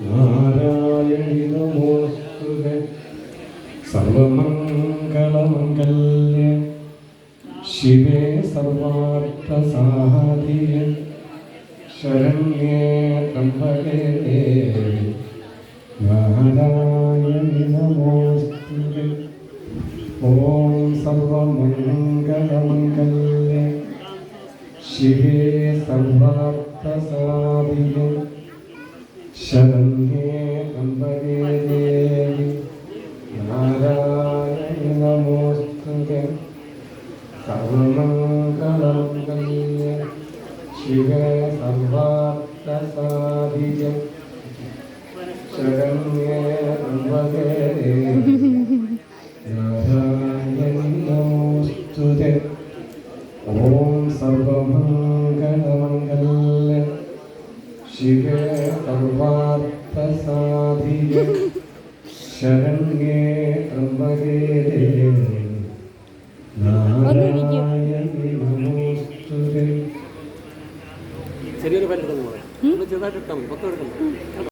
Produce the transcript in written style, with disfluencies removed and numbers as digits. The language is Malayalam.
നാരായണി നമോസ്തുതേ സർവമംഗളമംഗല്യേ ശിവേ സർവാർത്ഥസാധികേ ശരണ്യേ ത്രംബകേ ദേവി നാരായണി നമോസ്തുതേ ഓം സർവമംഗളമംഗല്യേ ശിവേ സർവാർത്ഥസാധികേ ശരണ്യേ ത്രംബകേ ദേവി നാരായണി നമോസ്തുതേ സർവമംഗളമംഗല്യേ ശിവേ സർവാർത്ഥസാധികേ ശരണ്യേ ത്രംബകേ ദേവി നാരായണി നമോസ്തുതേ ഓം സർവമംഗളമംഗല്യേ ശിവേ സർവാർത്ഥസാധികേ ശരണ്യേ ത്രംബകേ ദേവി നാരായണി നമോസ്തുതേ. ചെറിയൊരു പല്ലെടുക്കുന്നു പറയാം ചെറുതായിട്ട് എടുത്താൽ മതി, 10 എടുക്കുന്നു.